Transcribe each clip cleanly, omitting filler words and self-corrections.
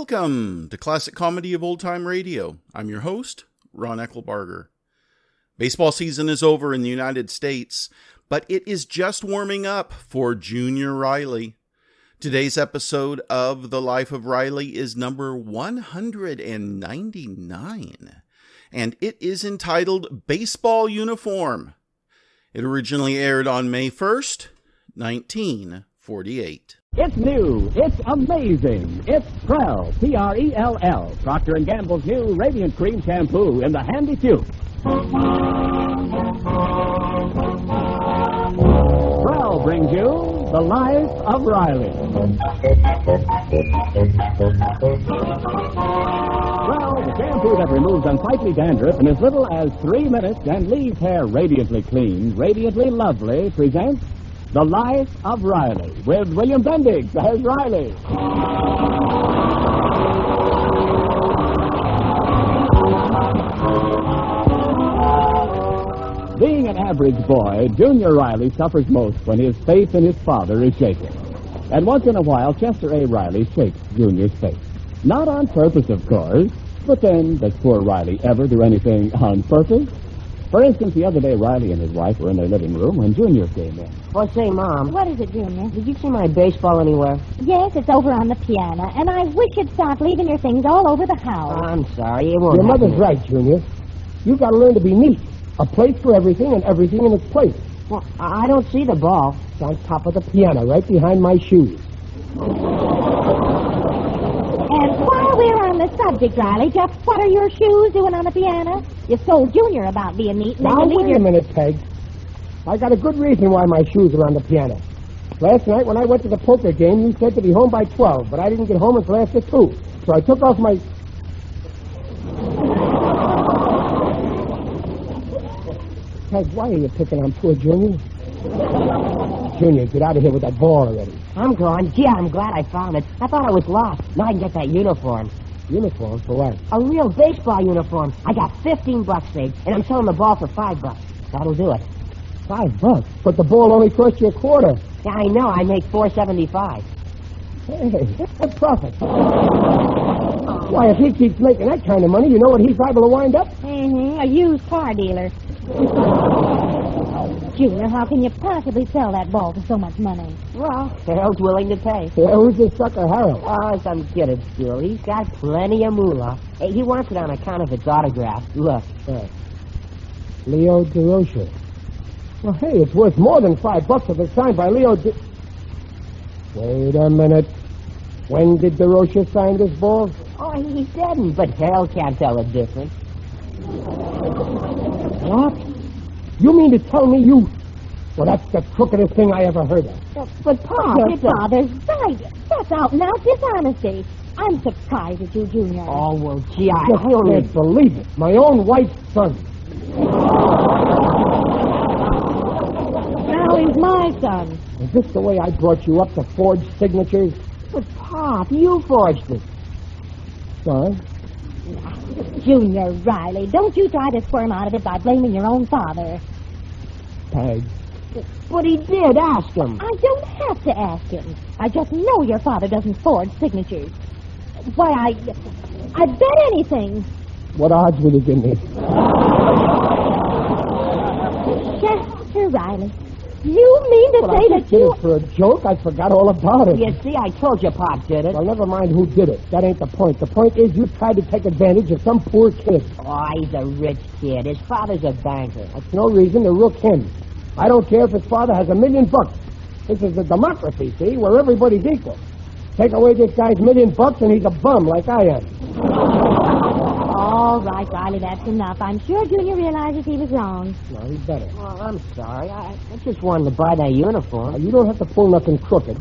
Welcome to Classic Comedy of Old Time Radio. I'm your host, Ron Eckelbarger. Baseball season is over in the United States, but it is just warming up for Junior Riley. Today's episode of The Life of Riley is number 199, and it is entitled Baseball Uniform. It originally aired on May 1st, 1948. It's new, it's amazing, it's Prell, P-R-E-L-L, Procter & Gamble's new Radiant Cream Shampoo in the handy tube. Prell brings you The Life of Riley. Prell, the shampoo that removes unsightly dandruff in as little as 3 minutes and leaves hair radiantly clean, radiantly lovely, presents The Life of Riley, with William Bendix as Riley. Being an average boy, Junior Riley suffers most when his faith in his father is shaken. And once in a while, Chester A. Riley shakes Junior's faith. Not on purpose, of course, but then, does poor Riley ever do anything on purpose? For instance, the other day, Riley and his wife were in their living room when Junior came in. Well, say, Mom. What is it, Junior? Did you see my baseball anywhere? Yes, it's over on the piano, and I wish you'd stop leaving your things all over the house. I'm sorry, it won't Your happen. mother's right, Junior. You've got to learn to be neat. A place for everything and everything in its place. Well, I don't see the ball. It's on top of the piano, right behind my shoes. And while we're on the subject, Riley, just what are your shoes doing on the piano? You told Junior about being neat. And Now, then you leave wait a minute, Peg. I got a good reason why my shoes are on the piano. Last night, when I went to the poker game, you said to be home by 12, but I didn't get home until after 2. So I took off my... Peg, why are you picking on poor Junior? Junior, get out of here with that ball already. I'm gone. Gee, I'm glad I found it. I thought I was lost. Now I can get that uniform. Uniform for what? A real baseball uniform. I got $15 saved, and I'm selling the ball for $5. That'll do it. $5? But the ball only cost you a quarter. Yeah, I know. I make $4.75. Hey, that's a profit. Why, if he keeps making that kind of money, you know what he's liable to wind up? Mm-hmm, a used car dealer. Junior, how can you possibly sell that ball for so much money? Well, Harold's willing to pay. Yeah, who's this sucker, Harold? Oh, some kid at school. He's got plenty of moolah. Hey, he wants it on account of its autograph. Look. Leo DeRocher. Well, hey, it's worth more than $5 if it's signed by Leo De... Wait a minute. When did DeRocher sign this ball? Oh, he didn't, but Harold can't tell the difference. What? You mean to tell me you... Well, that's the crookedest thing I ever heard of. But, Pop, Your father's right. That's out and out dishonesty. I'm surprised at you, Junior. Oh, well, gee, I I can't believe it. My own wife's son. Now he's my son. Is this the way I brought you up to forge signatures? But, Pop, you forged it. Son? Junior Riley, don't you try to squirm out of it by blaming your own father. Peg. But he did. Ask him. I don't have to ask him. I just know your father doesn't forge signatures. Why, I'd bet anything. What odds will you give me? Chester Riley, you mean to say that did you... it for a joke? I forgot all about it. You see, I told you Pop did it. Well, never mind who did it. That ain't the point. The point is you tried to take advantage of some poor kid. Oh, he's a rich kid. His father's a banker. That's no reason to rook him. I don't care if his father has $1 million. This is a democracy, see, where everybody's equal. Take away this guy's $1 million and he's a bum like I am. All right, Riley, that's enough. I'm sure Junior realizes he was wrong. No, he better. Well, I'm sorry. I just wanted to buy that uniform. Now, you don't have to pull nothing crooked.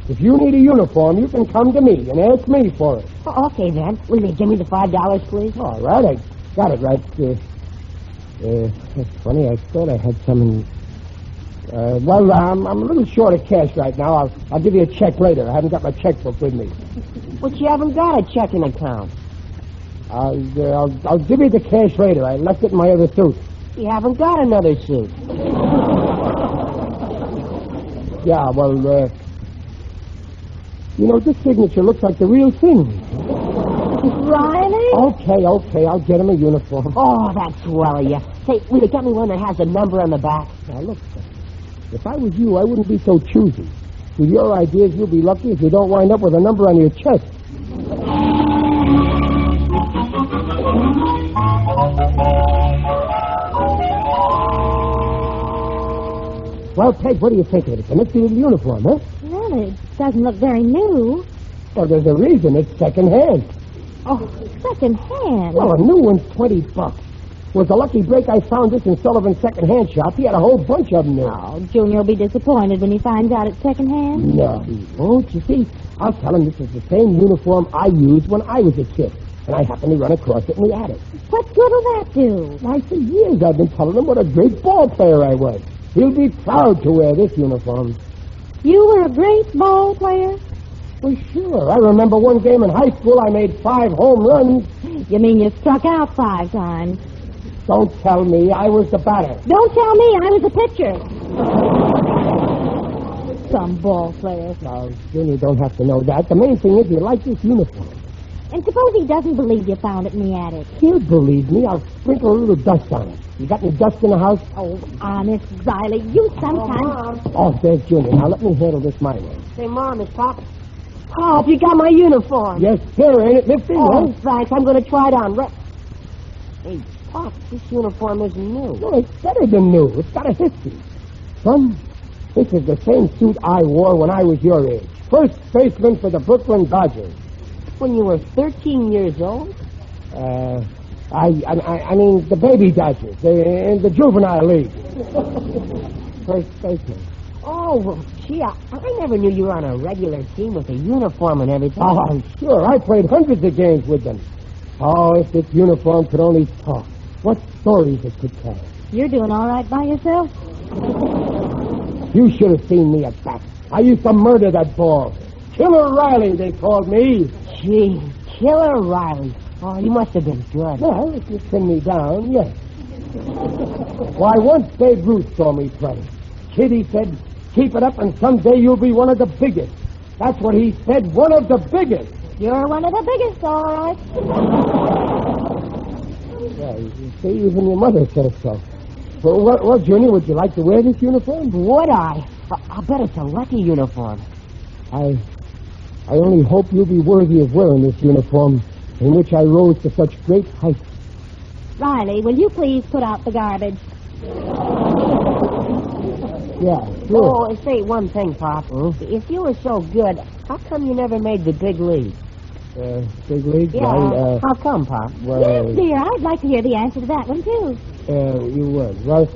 If you need a uniform, you can come to me and ask me for it. Oh, okay, then. Will you give me the $5, please? All right, I got it right. That's funny. I thought I had some... Well, I'm a little short of cash right now. I'll give you a check later. I haven't got my checkbook with me. But you haven't got a checking account. I'll give you the cash later. I left it in my other suit. You haven't got another suit. Yeah, well, you know, this signature looks like the real thing. Riley? Okay, I'll get him a uniform. Oh, that's swell of you. Say, will you get me one that has a number on the back? Now, look, son, if I was you, I wouldn't be so choosy. With your ideas, you'll be lucky if you don't wind up with a number on your chest. Well, Peg, what do you think of it? It's a nifty little uniform, huh? Well, it doesn't look very new. Well, there's a reason. It's second-hand. Oh, second-hand. Well, a new one's $20. It was a lucky break I found this in Sullivan's second-hand shop. He had a whole bunch of them there. Oh, Junior will be disappointed when he finds out it's second-hand. No, he won't. You see, I'll tell him this is the same uniform I used when I was a kid. And I happened to run across it in the attic. What good will that do? Why, for years I've been telling him what a great ball player I was. He'll be proud to wear this uniform. You were a great ball player? Well, sure. I remember one game in high school I made 5 home runs. You mean you struck out 5 times? Don't tell me I was the batter. Don't tell me I was a pitcher. Some ball player. Now, Junior don't have to know that. The main thing is you like this uniform. And suppose he doesn't believe you found it in the attic. He'll believe me. I'll sprinkle a little dust on it. You got any dust in the house? Oh, honest, Riley, you sometimes... Oh, there's Junior. Now, let me handle this my way. Say, Mom, it's Pop. Pop, you got my uniform. Yes, sir. Ain't it nifty? Oh, huh? thanks. I'm going to try it on. Hey, Pop, this uniform isn't new. No, it's better than new. It's got a history. Son, this is the same suit I wore when I was your age. First baseman for the Brooklyn Dodgers. When you were 13 years old? I mean, the baby Dodgers, in the juvenile league. First baseman. Oh, well, gee, I never knew you were on a regular team with a uniform and everything. Oh, sure. I played hundreds of games with them. Oh, if this uniform could only talk, what stories it could tell. You're doing all right by yourself? You should have seen me at bat. I used to murder that ball. Killer Riley, they called me. Gee, Killer Riley. Oh, you must have been good. Well, if you pin me down, yes. Why, once Babe Ruth saw me play. Kid, he said, keep it up and someday you'll be one of the biggest. That's what he said, one of the biggest. You're one of the biggest, all right. Yeah, you see, even your mother says so. Well, Junior, would you like to wear this uniform? Would I? I'll bet it's a lucky uniform. I only hope you'll be worthy of wearing this uniform in which I rose to such great heights. Riley, will you please put out the garbage? Yeah, sure. Oh, say one thing, Pop. If you were so good, how come you never made the big league? Big league? Yeah, how come, Pop? Well, Yes, dear, I'd like to hear the answer to that one, too. You would. Well,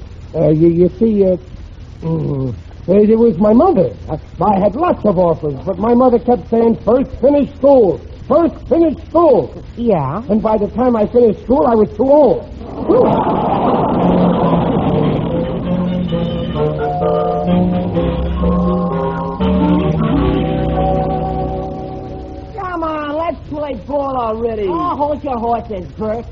you see, it was my mother. I had lots of offers, but my mother kept saying, first finish school. First finish school. Yeah. And by the time I finished school, I was too old. Come on, let's play ball already. Oh, hold your horses, Bert.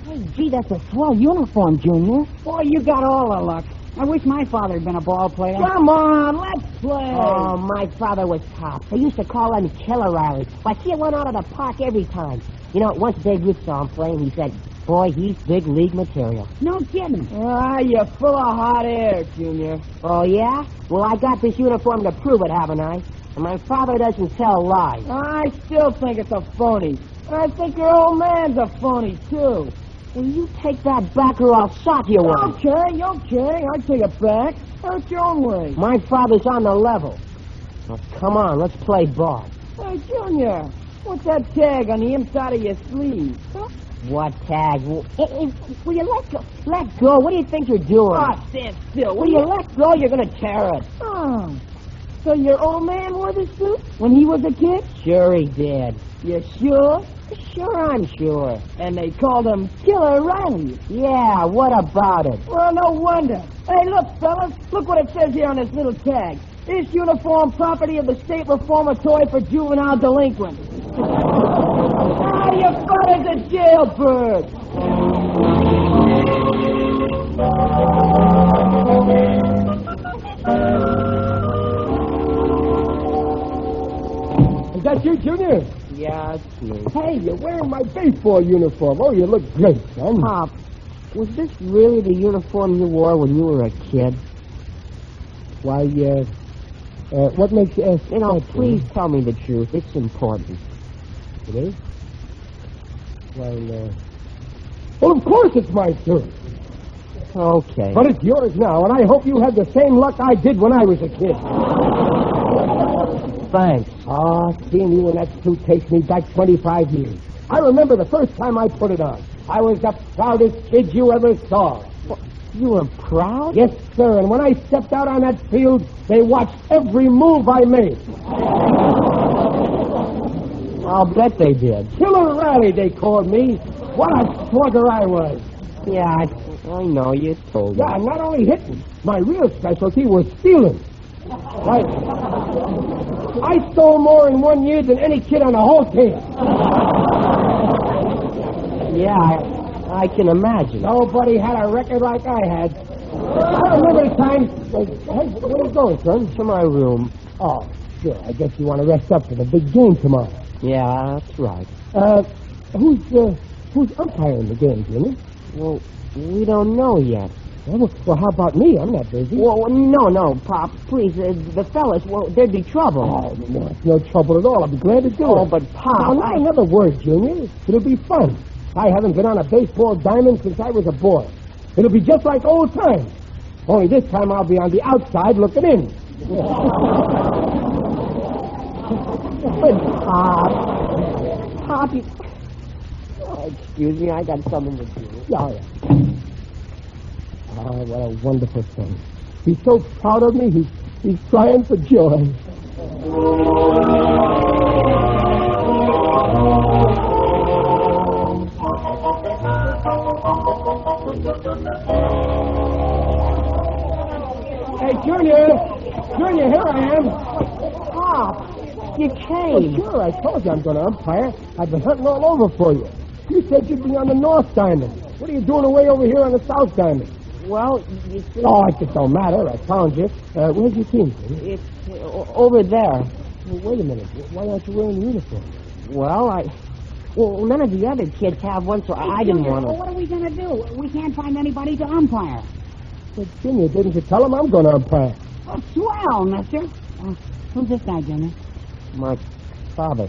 Hey, gee, that's a swell uniform, Junior. Boy, you got all the luck. I wish my father had been a ball player. Come on, let's play. Oh, my father was top. They used to call him Killer Riley. Why, he went out of the park every time. You know, once Babe Ruth saw him playing, he said, boy, he's big league material. No kidding. Ah, you're full of hot air, Junior. Oh, yeah? Well, I got this uniform to prove it, haven't I? And my father doesn't tell lies. I still think it's a phony. I think your old man's a phony, too. Will you take that back or I'll sock you one? Okay. I'll take it back. Have it your own way. My father's on the level. Now, come on, let's play ball. Hey, Junior, what's that tag on the inside of your sleeve? Huh? What tag? Will you let go? Let go? What do you think you're doing? Oh, stand still. Will you let go? You're going to tear it. Oh. So your old man wore this suit when he was a kid? Sure he did. You sure? Sure, I'm sure. And they called him Killer Riley. Yeah, what about it? Well, no wonder. Hey, look, fellas. Look what it says here on this little tag. This uniform property of the State Reformatory for Juvenile Delinquents. Ah, your father's a jailbird. Is that you, Junior? Yeah, it's me. Hey, you're wearing my baseball uniform. Oh, you look great, son. Pop, was this really the uniform you wore when you were a kid? Why, what makes you ask that, Please tell me the truth. It's important. It is? Well, of course it's my suit. Okay. But it's yours now, and I hope you had the same luck I did when I was a kid. Thanks. Seeing you in that suit takes me back 25 years. I remember the first time I put it on. I was the proudest kid you ever saw. You were proud? Yes, sir, and when I stepped out on that field, they watched every move I made. I'll bet they did. Killer Riley, they called me. What a slugger I was. Yeah, I know. You told me. Yeah, not only hitting. My real specialty was stealing. I stole more in 1 year than any kid on the whole team. Yeah, I can imagine. Nobody had a record like I had. I remember the time... Hey, where are you going, son? To my room. Oh, sure. I guess you want to rest up for the big game tomorrow. Yeah, that's right. Who's umpiring the game, Jimmy? Well, we don't know yet. Well, how about me? I'm not busy. Well, no, Pop. Please, the fellas, there'd be trouble. Oh, no, it's no trouble at all. I'll be glad to do it. Oh, but Pop... Now, not another word, Junior. It'll be fun. I haven't been on a baseball diamond since I was a boy. It'll be just like old times. Only this time I'll be on the outside looking in. Pop, you... Oh, excuse me, I got something to do. Yeah. Oh, what a wonderful thing. He's so proud of me, he's crying for joy. Hey, Junior, here I am. Pop, you Oh, came. sure, I told you I'm going to umpire. I've been hunting all over for you. You said you'd be on the North Diamond. What are you doing away over here on the South Diamond? Well, you see... Oh, it just don't matter. I found you. Where's your team? It's over there. Well, wait a minute. Why aren't you wearing the uniform? Well, none of the other kids have one, so I didn't want to. What are we going to do? We can't find anybody to umpire. But, Junior, didn't you tell him I'm going to umpire? Oh, swell, mister. Who's this guy, Junior? My father.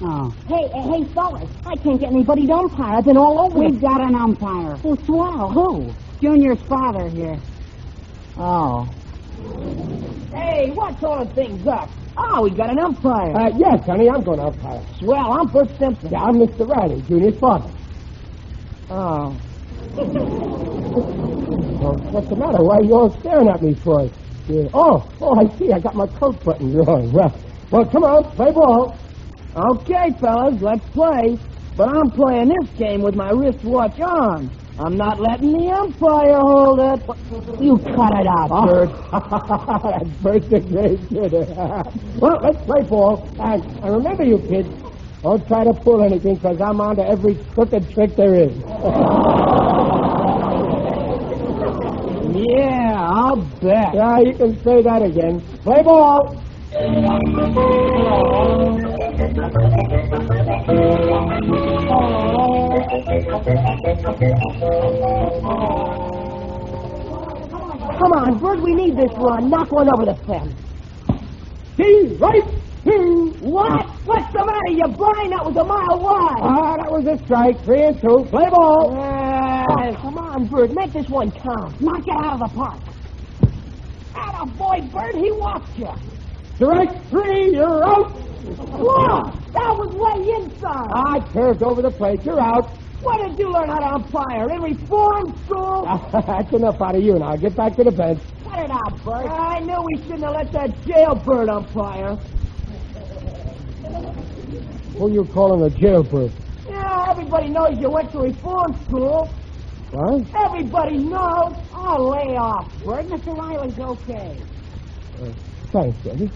Oh. Hey, fellas, I can't get anybody to umpire. I've been all over. We've got an umpire. Oh, swell. Who? Junior's father here. Oh. Hey, what's all things up? Oh, we got an umpire. Yes, honey, I'm going to umpire. Swell, I'm Bert Simpson. Yeah, I'm Mr. Riley, Junior's father. Oh. Well, what's the matter? Why are you all staring at me for? Yeah. Oh, I see. I got my coat button wrong. Well, come on, play ball. Okay, fellas, let's play. But I'm playing this game with my wristwatch on. I'm not letting the umpire hold it. You cut it out, Bert. That's Bert's a great kid. Well, let's play ball. And remember, you kids, don't try to pull anything, because I'm on to every crooked trick there is. Yeah, I'll bet. Yeah, you can say that again. Play ball. Come on, Bert, we need this run. Knock one over the fence. See, right. What? What's the matter? You blind? That was a mile wide. That was a strike. 3-2. Play ball. Come on, Bert, make this one count. Knock it out of the park. Atta boy, Bert, he walked you. Strike 3, you're out. Whoa, that was way inside. I curved over the plate. You're out. Where did you learn how to umpire? In reform school? That's enough out of you now. Get back to the bench. Cut it out, Bert. I knew we shouldn't have let that jailbird umpire. Who you calling a jailbird? Yeah, everybody knows you went to reform school. What? Everybody knows. Oh, lay off, Bert. Mr. Riley's okay. Thanks, Eddie.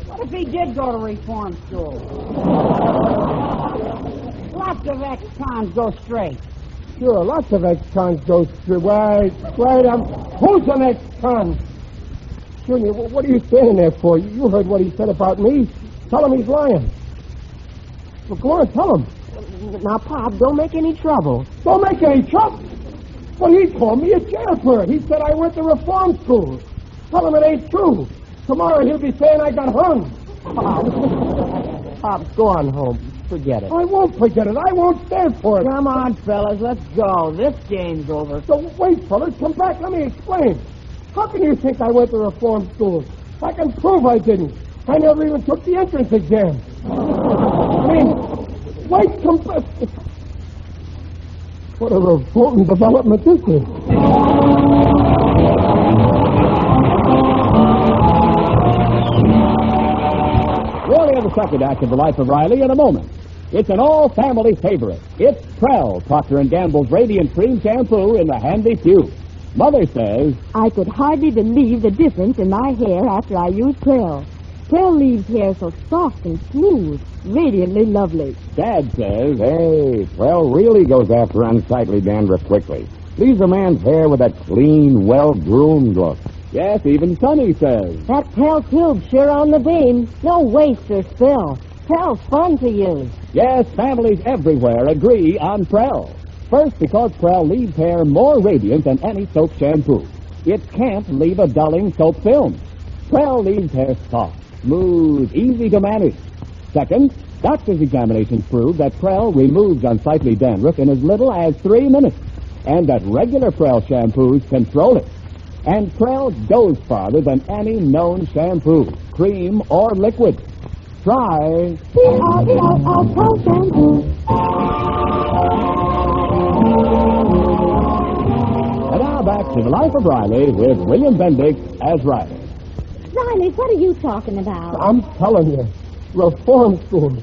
What if he did go to reform school? Lots of ex-cons go straight. Sure, lots of ex-cons go through. Wait, who's an ex-con? Junior, what are you standing there for? You heard what he said about me. Tell him he's lying. Well, go on, tell him. Now, Pop, don't make any trouble. Don't make any trouble. Well, he called me a jailbird. He said I went to reform school. Tell him it ain't true. Tomorrow he'll be saying I got hung. Pop, go on home. Forget it. I won't forget it. I won't stand for it. Come on, fellas, let's go. This game's over. So wait, fellas, come back. Let me explain. How can you think I went to reform school? I can prove I didn't. I never even took the entrance exam. I mean, wait, come back. What a revolting development this is. We'll hear the second act of the life of Riley in a moment. It's an all-family favorite. It's Prell, Procter & Gamble's Radiant Cream Shampoo in the handy tube. Mother says, I could hardly believe the difference in my hair after I used Prell. Prell leaves hair so soft and smooth, radiantly lovely. Dad says, Hey, Prell really goes after unsightly dandruff quickly. Leaves a man's hair with a clean, well-groomed look. yes, even Sonny says. That Prell tube's sure on the beam. No waste or spill. Prell's fun to use. Yes, families everywhere agree on Prell. First, because Prell leaves hair more radiant than any soap shampoo. It can't leave a dulling soap film. Prell leaves hair soft, smooth, easy to manage. Second, doctor's examinations prove that Prell removes unsightly dandruff in as little as 3 minutes, and that regular Prell shampoos control it. And Prell goes farther than any known shampoo, cream, or liquid. Try Prell shampoo. And now back to the life of Riley with William Bendix as Riley. Riley, what are you talking about? I'm telling you, reform school.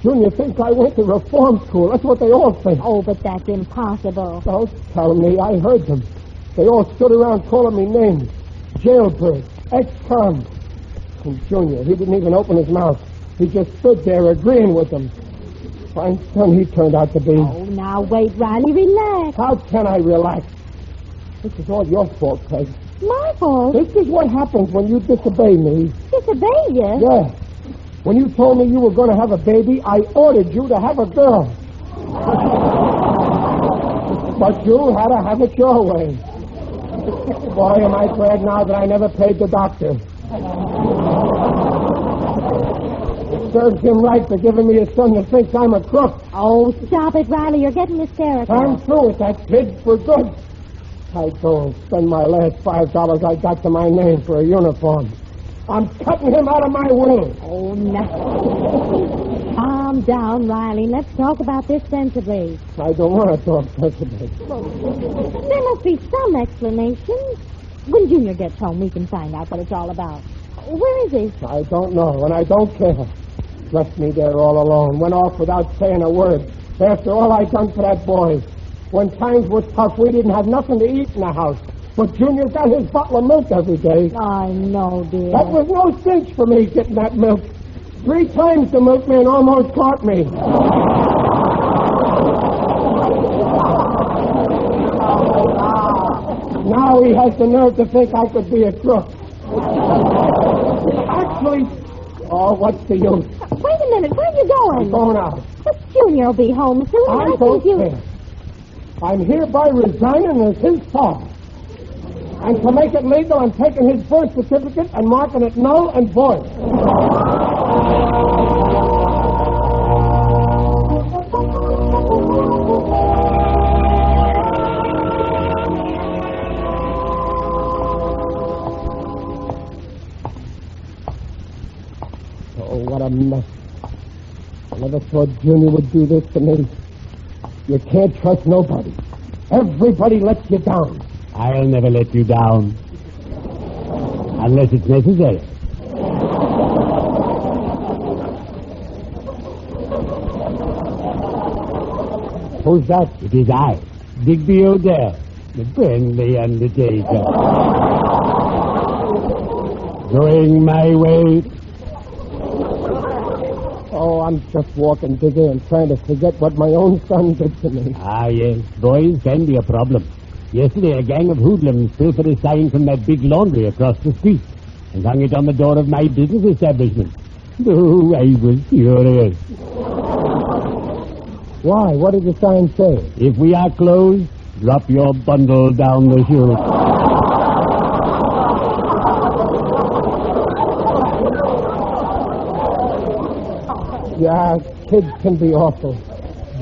Junior thinks I went to reform school. That's what they all think. Oh, but that's impossible. Don't tell me. I heard them. They all stood around calling me names. Jailbird, ex-con. And Junior, he didn't even open his mouth. He just stood there agreeing with them. Fine son he turned out to be. Oh, now wait, Riley, relax. How can I relax? This is all your fault, Peg. My fault? This is what happens when you disobey me. Disobey you? Yeah. When you told me you were going to have a baby, I ordered you to have a girl. But you had to have it your way. Boy, am I glad now that I never paid the doctor. It serves him right for giving me a son that thinks I'm a crook. Oh, stop it, Riley. You're getting hysterical. I'm through with that kid for good. I'd go and spend my last $5 I got to my name for a uniform. I'm cutting him out of my will. Oh, no. Calm down, Riley. Let's talk about this sensibly. I don't want to talk sensibly. There must be some explanation. When Junior gets home, we can find out what it's all about. Where is he? I don't know, and I don't care. Left me there all alone. Went off without saying a word. After all I done for that boy. When times were tough, we didn't have nothing to eat in the house. But Junior got his bottle of milk every day. I know, dear. That was no cinch for me getting that milk. 3 times the milkman almost caught me. Now he has the nerve to think I could be a crook. Actually, oh, what's the use? Wait a minute. Where are you I'm going? going out. But Junior will be home soon. I don't care. I'm hereby resigning as his father. And to make it legal, I'm taking his birth certificate and marking it null and void. Oh, what a mess. I never thought Junior would do this to me. You can't trust nobody. Everybody lets you down. I'll never let you down. Unless it's necessary. Who's that? It is I, Digby Odell, the friendly undertaker. Going my way. Oh, I'm just walking, Diggy, and trying to forget what my own son did to me. Ah, yes, boys can be a problem. Yesterday, a gang of hoodlums pilfered a sign from that big laundry across the street and hung it on the door of my business establishment. Oh, I was furious. Why? What did the sign say? If we are closed, drop your bundle down the chute. Yeah, kids can be awful.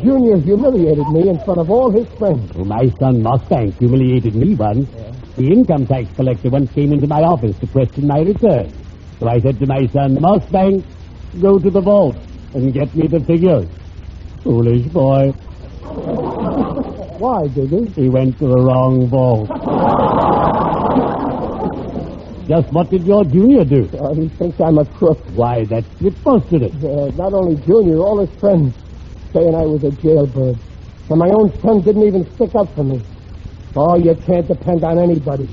Junior humiliated me in front of all his friends. Oh, my son Mustang humiliated me once. Yeah. The income tax collector once came into my office to question my return. So I said to my son, Mustang, go to the vault and get me the figures. Foolish boy. Why, Digger? He went to the wrong vault. Just what did your Junior do? He thinks I'm a crook. Why, that's busted it. Not only Junior, all his friends saying I was a jailbird. And my own son didn't even stick up for me. Oh, you can't depend on anybody.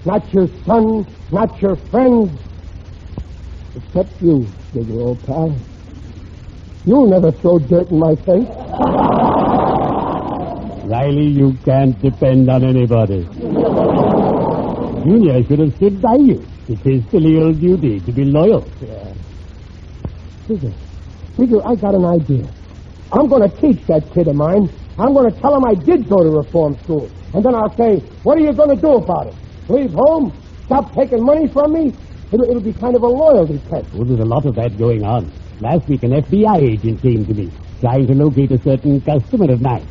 Not your son, not your friends. Except you, Digger, old pal. You'll never throw dirt in my face. Riley, you can't depend on anybody. Junior should have stood by you. It's his filial duty to be loyal. Yeah. Digger, I got an idea. I'm going to teach that kid of mine. I'm going to tell him I did go to reform school. And then I'll say, what are you going to do about it? Leave home? Stop taking money from me? It'll be kind of a loyalty test. Well, there's a lot of that going on. Last week, an FBI agent came to me, trying to locate a certain customer of mine.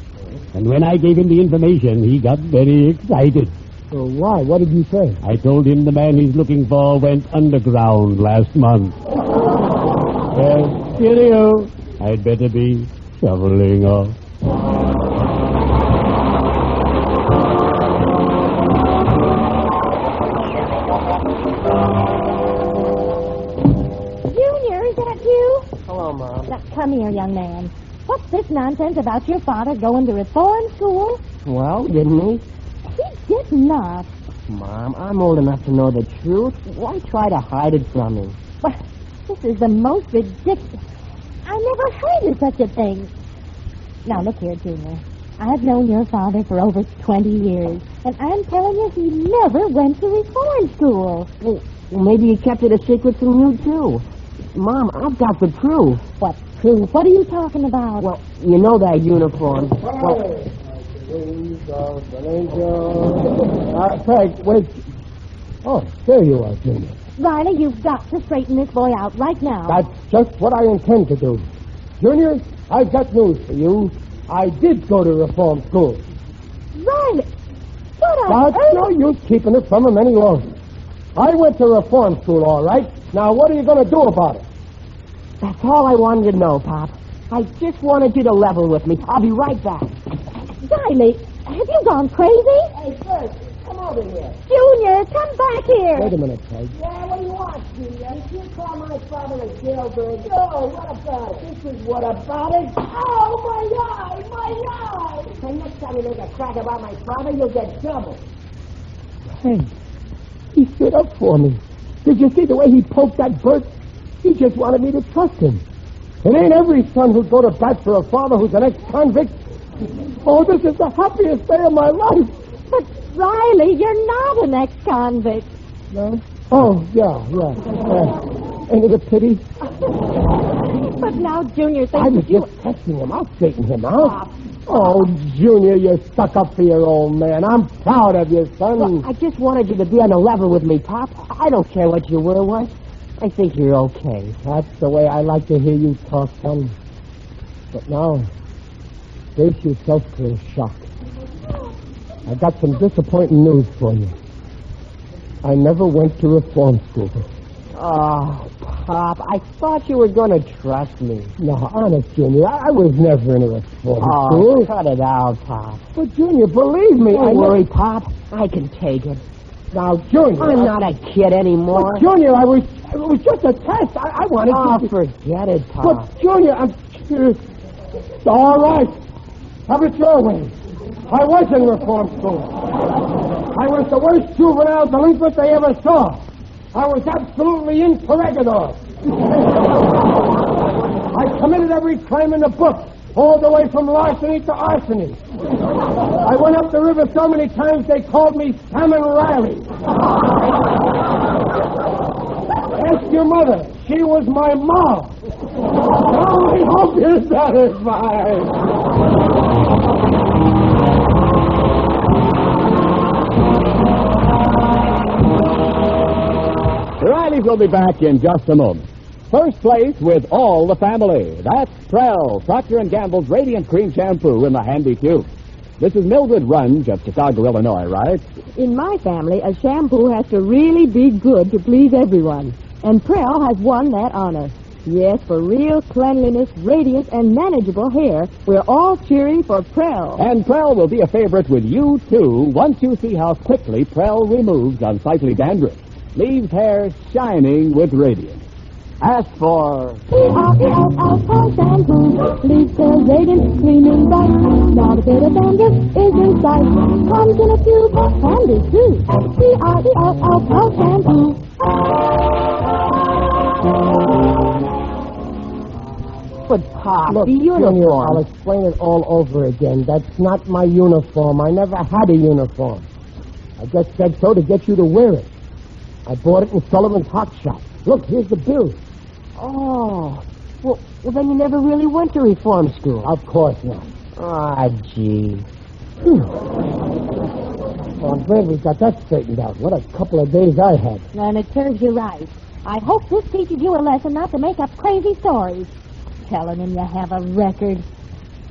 And when I gave him the information, he got very excited. So why? What did you say? I told him the man he's looking for went underground last month. Cheerio. I'd better be shoveling off. Junior, is that you? Hello, Mom. Now, come here, young man. What's this nonsense about your father going to reform school? Well, didn't he? He did not. Mom, I'm old enough to know the truth. Why try to hide it from me? But this is the most ridiculous... I never heard of such a thing. Now, look here, Junior. I've known your father for over 20 years, and I'm telling you he never went to reform school. Well, maybe he kept it a secret from you, too. Mom, I've got the proof. What proof? What are you talking about? Well, you know that uniform. Well, Frank, wait. Oh, there you are, Junior. Riley, you've got to straighten this boy out right now. That's just what I intend to do. Junior, I've got news for you. I did go to reform school. Riley, what on But earth? no use keeping it from him any longer. I went to reform school, all right. Now, what are you going to do about it? that's all I wanted to know, Pop. I just wanted you to level with me. I'll be right back. Riley, have you gone crazy? Hey, Bert, come over here. Junior, come back here. Wait a minute, Peg. Yeah, what do you want, Junior? Did you call my father a jailbird? No, what about it? This is what about it. Oh, my eye, my eye. The next time you make a crack about my father, you'll get double. Hey, he stood up for me. Did you see the way he poked that Bert? He just wanted me to trust him. It ain't every son who'd go to bat for a father who's an ex-convict. Oh, this is the happiest day of my life. But, Riley, you're not an ex-convict. No? Oh, yeah. Ain't it a pity? But now Junior thinks I was you... just testing him. I'll straighten him out. Oh, Junior, you're stuck up for your old man. I'm proud of you, son. Well, I just wanted you to be on a level with me, Pop. I don't care what you were once. I think you're okay. That's the way I like to hear you talk, son. But now, brace yourself for a shock. I got some disappointing news for you. I never went to reform school. Oh, Pop, I thought you were going to trust me. No, honest, Junior, I was never in a reform Oh, school. cut it out, Pop. But, Junior, believe me, Don't worry, Pop. I can take it. Now, Junior... I'm not a kid anymore. But, Junior, it was just a test. I wanted to... forget it, Pop. But, Junior, all right. Have it your way. I was in reform school. I was the worst juvenile delinquent they ever saw. I was absolutely incorrigible. I committed every crime in the book, all the way from larceny to arsony. I went up the river so many times they called me Salmon Riley. Ask your mother. She was my mom. I hope you're satisfied. The Rileys will be back in just a moment. First place with all the family. That's Prell, Procter & Gamble's Radiant Cream Shampoo in the handy tube. This is Mildred Runge of Chicago, Illinois, right? In my family, a shampoo has to really be good to please everyone. And Prell has won that honor. Yes, for real cleanliness, radiant, and manageable hair, we're all cheering for Prell. And Prell will be a favorite with you, too, once you see how quickly Prell removes unsightly dandruff. Leaves hair shining with radiance. Ask for... Prell shampoo leaves hair radiant, gleaming bright. Not a bit of dandruff is in sight. Comes in a tube, handy too. Prell shampoo. But, Pop, Look, the Junior, uniform. I'll explain it all over again. That's not my uniform. I never had a uniform. I just said so to get you to wear it. I bought it in Sullivan's Hot Shop. Look, here's the bill. Oh. Well, then you never really went to reform school. Of course not. Ah, gee. Well, I'm glad we got that straightened out. What a couple of days I had. And it serves you right. I hope this teaches you a lesson not to make up crazy stories. Telling him you have a record.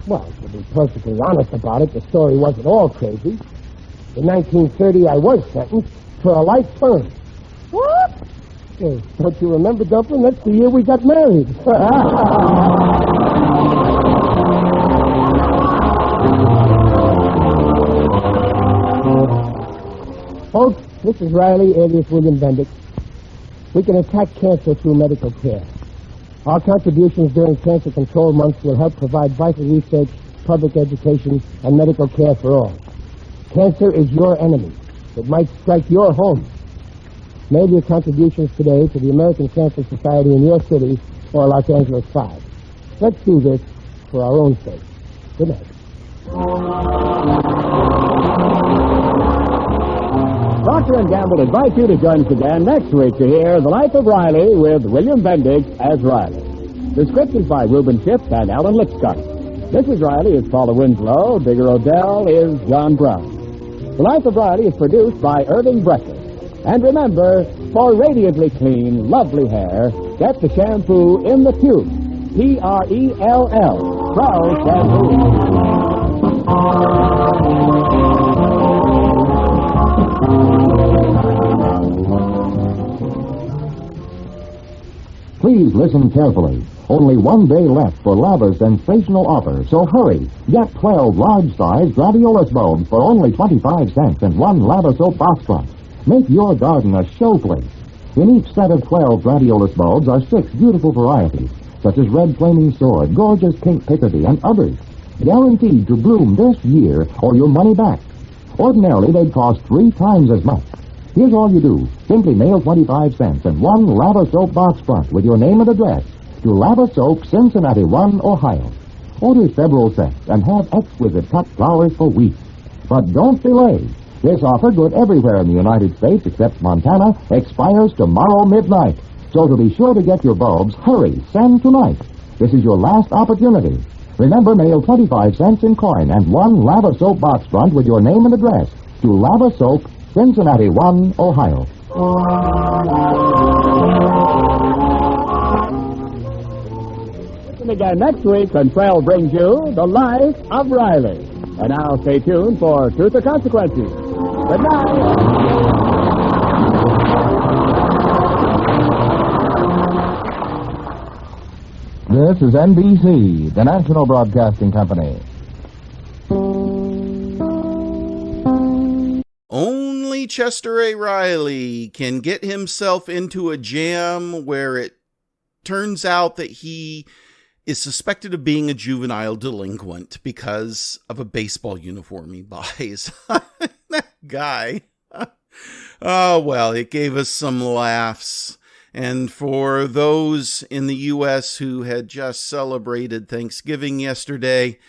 Well, to be perfectly honest about it, the story wasn't all crazy. In 1930, I was sentenced for a life term. What? Hey, don't you remember, Dumplin'? That's the year we got married. Folks, this is Riley, alias William Bendix. We can attack cancer through medical care. Our contributions during Cancer Control Month will help provide vital research, public education, and medical care for all. Cancer is your enemy. It might strike your home. Mail your contributions today to the American Cancer Society in your city or Los Angeles 5. Let's do this for our own sake. Good night. Procter & Gamble invites you to join us again next week to hear The Life of Riley with William Bendix as Riley. The script is by Reuben Shipp and Alan Lipscott. Mrs. Riley is Paula Winslow. Digger Odell is John Brown. The Life of Riley is produced by Irving Brecker. And remember, for radiantly clean, lovely hair, get the shampoo in the tube. P-R-E-L-L. Prell Shampoo. Please listen carefully. Only 1 day left for Lava's sensational offer, so hurry. Get 12 large-sized gladiolus bulbs for only 25 cents and 1 Lava soap box front. Make your garden a show place. In each set of 12 gladiolus bulbs are 6 beautiful varieties, such as red flaming sword, gorgeous pink picardy, and others, guaranteed to bloom this year or your money back. Ordinarily, they'd cost 3 times as much. Here's all you do. Simply mail 25 cents and 1 Lava soap box front with your name and address to Lava Soap, Cincinnati 1, Ohio. Order several sets and have exquisite cut flowers for weeks. But don't delay. This offer, good everywhere in the United States except Montana, expires tomorrow midnight. So to be sure to get your bulbs, hurry, send tonight. This is your last opportunity. Remember, mail 25 cents in coin and 1 Lava soap box front with your name and address to Lava Soap, Cincinnati 1, Ohio. Listen again next week when Prell brings you The Life of Riley. And now stay tuned for Truth or Consequences. Good night. This is NBC, the National Broadcasting Company. Only Chester A. Riley can get himself into a jam where it turns out that he is suspected of being a juvenile delinquent because of a baseball uniform he buys. That guy. Oh, well, it gave us some laughs. And for those in the U.S. who had just celebrated Thanksgiving yesterday,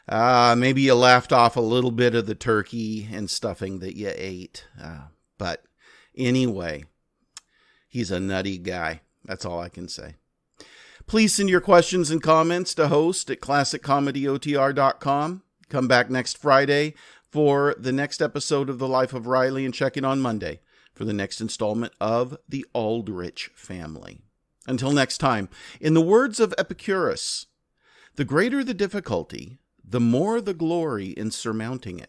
maybe you laughed off a little bit of the turkey and stuffing that you ate. But anyway, he's a nutty guy. That's all I can say. Please send your questions and comments to host at classiccomedyotr.com. Come back next Friday for the next episode of The Life of Riley, and check in on Monday for the next installment of The Aldrich Family. Until next time, in the words of Epicurus, the greater the difficulty, the more the glory in surmounting it.